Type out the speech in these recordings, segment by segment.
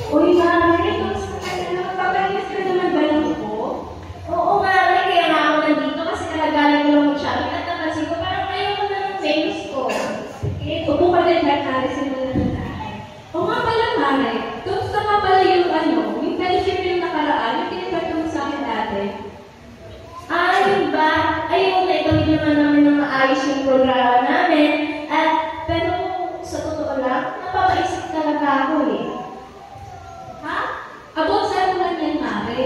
Uy, Mare, kamusta ka na? Magpapalinis ka naman ba lang po? Oo, Mare, kaya nga ako nandito kasi kalagaling ko lang mag-shopping at napansin ko parang ayaw ko na ng famous ko. Eh, upo ka din ba tayo simulan na tayo? Oo nga pala, Mare. Kamusta nga pala yung fellowship yung nakaraan, yung tinipagto mo sa akin dati? Ah, yun ba? Ayun, naitawid naman namin na maayos yung programa namin. Pero sa totoo lang, napapaisip talaga ako eh. Ha? About saan mo lang yan, Mare?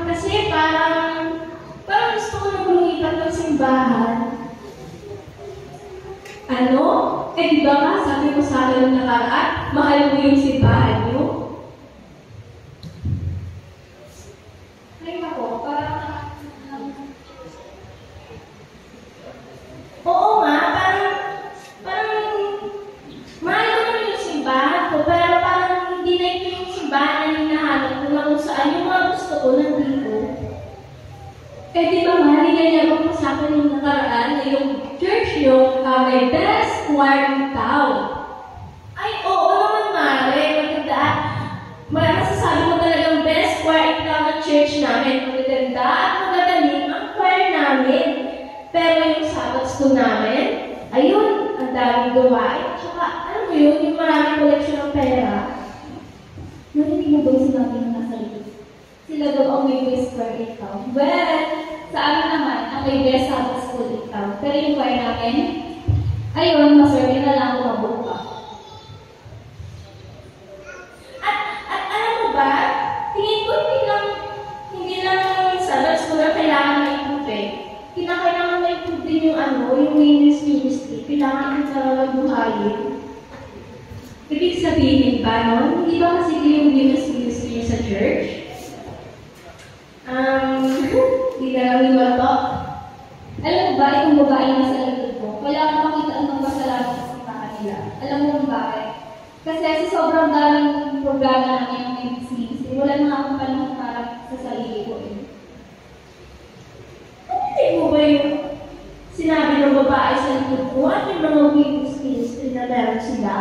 Kasi parang gusto ko na lumipat ng simbahan. Ano? Eh di ba nga, sabi ko sa akin ng nakaraan, mahal mo yung simbahan niyo? Ay ako, parang oo nga, parang mahal ko naman yung simbahan ko, pero parang hindi na ito yung simbahan na hinahanap ko na kung saan yung mga gusto ko nandito. Eh di ba mahal, nilalaman ko sa akin yung nakaraan na yung church yung may best choir in town. Ay, oo naman, Mare, maganda. Masasabi mo talagang best choir in town ng church namin. Maganda at magagaling ang choir namin. Pero yung Sabbath school namin, ayun, ang daming gawain. Tsaka, alam mo yun, yung maraming koleksyon ng pera. Narinig mo ba yung sinabi ng nasa likod? Sila daw ang may best choir in town. Well, sa amin naman, ang may best Sabbath school in town. Pero yung choir namin, ayun, masorte na lang kung mabuka. At alam mo ba, tingin ko hindi lang Sabbath school na kailangan na improve eh. Kailangan na improve din yung ministry. Kailangan yung talagang buhayin. Ibig sabihin ba nun? Hindi ba kasi yung ministry sa church? Hindi na lang yung mato. Alam mo ba, itong babae na sa likod ko, kailangan makita ang magpasalamat sa simbahan nila. Alam mo kung bakit? Kasi sa sobrang daming programa namin ng ministry, wala na akong panahon para sa sarili ko eh. Hindi mo ba yung sinabi ng babae sa likod ko, ano yung mga weakness na meron sila?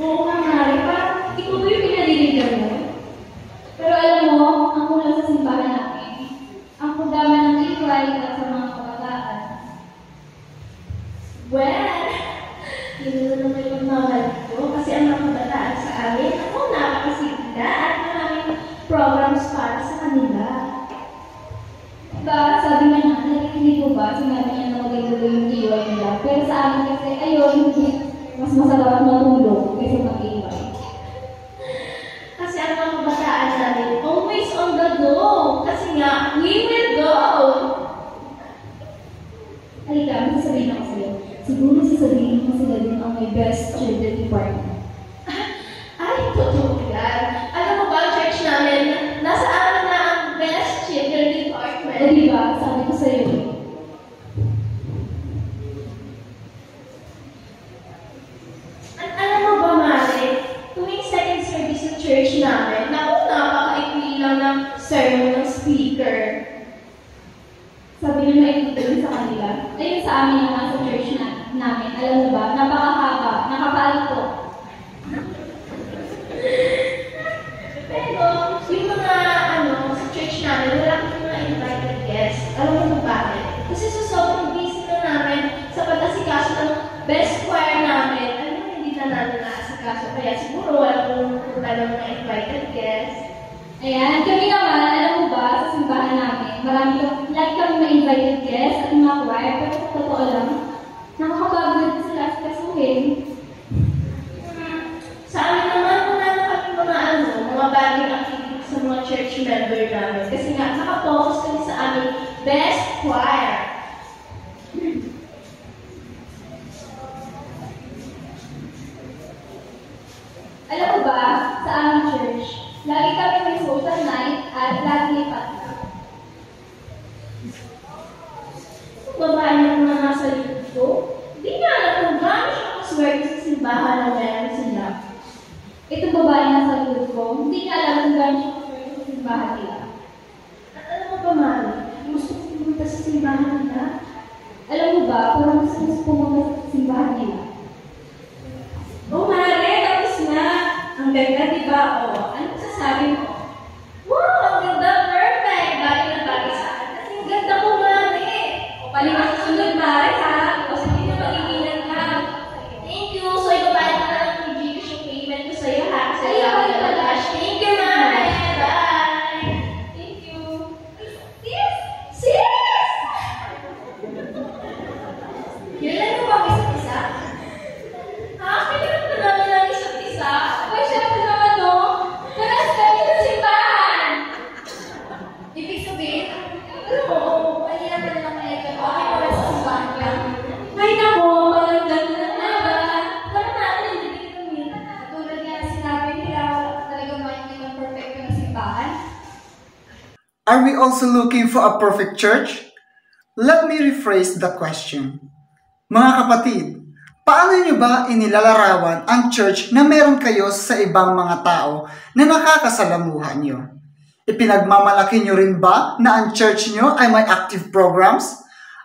Oo nga, Mari, parang ikaw ba yung pinaliligan mo? Pero alam mo, ang kulang sa simbahan namin, ang programa ng Equal at sa mga kabataan. Well, yun na naman yung mahal ko kasi ang mga kabataan sa amin, ako napakasigla at maraming programs para sa kanila. Diba, sabi nga natin, hindi ko ba, sinabi niya na magagalo yung Equal nila. Pero sa amin kasi, ayun, mas masarap matulog kaysa mag-Equal. Kasi ang mga kabataan namin, always on the go. Kasi nga, we will go. Halika, may sasabihin ako sa'yo. Siguro sasabihin mo sila din ang may best children department. Ay, totoo yan. Alam mo ba, church namin, nasa amin na ang best children department. O diba, sabi ko sa'yo. At alam mo ba, Mare, tuwing second service sa church namin, napaka-ikli lang ng sermon ng speaker. Sabi nyo na sa kanila. Ayun sa amin yung nasa church namin. Alam mo ba, napakahaba, nakapalito. Pero, yung mga, sa church namin, wala kami mga invited guests. Alam mo kung bakit? Kasi sa sobrang busy na namin sa pag-asikaso ng best choir namin, hindi na natin naasikaso. Kaya siguro wala kong punta ng mga invited guests. Ayan, kami naman, alam mo ba, sa simbahan namin, lagi kami ma-invited guests at mga choir, pero sa totoo lang, nakakapagod sila sa kasuhin. Sa amin naman, wala na kami mga bagong activities sa mga church member namin. Kasi nga, nakapokus kami sa aming best choir. Alam mo ba, sa aming church, lagi kami may social night at lagi lipat na. Babae na mga nasa likod ko, di nga alam kung gano'n siya kaswerte sa simbahan na meron sila. Itong babae na nasa likod ko, hindi niya alam kung gano'n siya kaswerte sa simbahan nila. At alam mo ba, Mari, gusto ko pumunta sa simbahan nila? Alam mo ba, parang gusto ko pumunta sa simbahan nila. Ang ganda, di ba? O, ano sasabi mo? Wow, ang ganda, perfect! Bagay na bagay sa akin. Kasi ang ganda ko, mami. O, palima sa sunod, mami, ha? Kasi hindi na mag-ibinan ka. Thank you. So, ibabayad ko na lang yung Gcash yung payment ko sa'yo, ha? Kasi wala ko na cash. Thank you, mami. Bye! Thank you. Sis! Sis! Yun lang yung mga isa't isa? Ha? Kailangan ba namin ng isa't isa? Ay, syempre naman, no? Karas kami sa simbahan! Ibig sabihin, alam mo, kanina pa naman naikot. Okay, wala sa simbahan ka. Ay, nako, magandang na ba? Tama natin, hindi kami. Tulad nga na sinabi nila, wala talaga makikita ng perfecto na simbahan. Are we also looking for a perfect church? Let me rephrase the question. Mga kapatid, paano nyo ba inilalarawan ang church na meron kayo sa ibang mga tao na nakakasalamuha nyo? Ipinagmamalaki nyo rin ba na ang church nyo ay may active programs,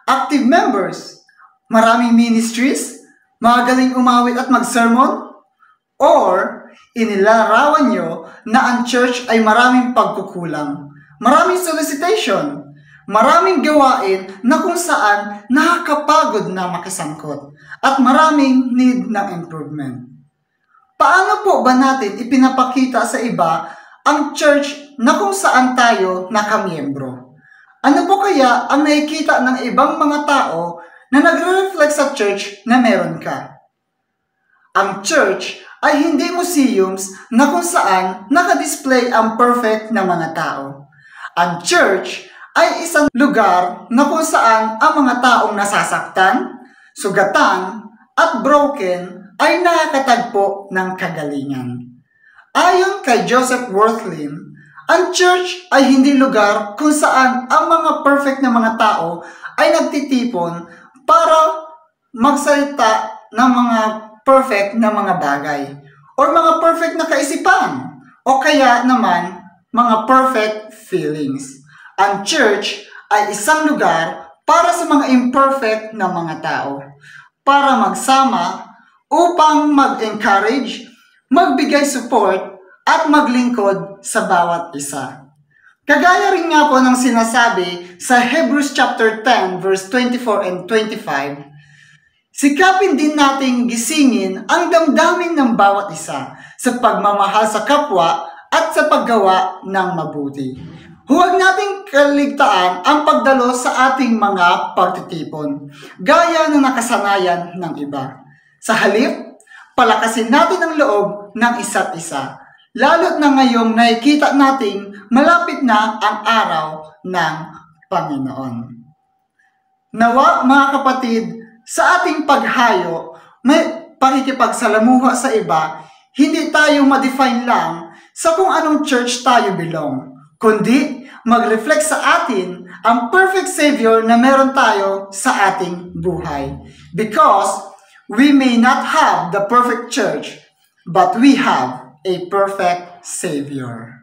active members, maraming ministries, magaling umawit at mag-sermon? Or inilalarawan nyo na ang church ay maraming pagkukulang, maraming solicitation, maraming gawain na kung saan nakakapagod na makisangkot at maraming need ng improvement? Paano po ba natin ipinapakita sa iba ang church na kung saan tayo nakamiyembro? Ano po kaya ang nakikita ng ibang mga tao na nagre-reflect sa church na meron ka? Ang church ay hindi museums na kung saan nakadisplay ang perfect na mga tao. Ang church ay isang lugar na kung saan ang mga taong nasasaktan, sugatan, at broken ay nakakatagpo ng kagalingan. Ayon kay Joseph Worthlin, ang church ay hindi lugar kung saan ang mga perfect na mga tao ay nagtitipon para magsalita ng mga perfect na mga bagay or mga perfect na kaisipan o kaya naman mga perfect feelings. Ang church ay isang lugar para sa mga imperfect na mga tao, para magsama upang mag-encourage, magbigay support, at maglingkod sa bawat isa. Kagaya rin nga po ng sinasabi sa Hebrews chapter 10 verse 24 and 25, sikapin din nating gisingin ang damdamin ng bawat isa sa pagmamahal sa kapwa at sa paggawa ng mabuti. Huwag nating kaligtaan ang pagdalo sa ating mga pagtitipon, gaya ng nakasanayan ng iba. Sa halip, palakasin natin ang loob ng isa't isa, lalo't na ngayong nakikita nating malapit na ang araw ng Panginoon. Nawa, mga kapatid, sa ating paghayo, may pakikipagsalamuha sa iba, hindi tayo ma-define lang sa kung anong church tayo belong, kundi mag-reflect sa atin ang perfect Savior na meron tayo sa ating buhay. Because we may not have the perfect church, but we have a perfect Savior.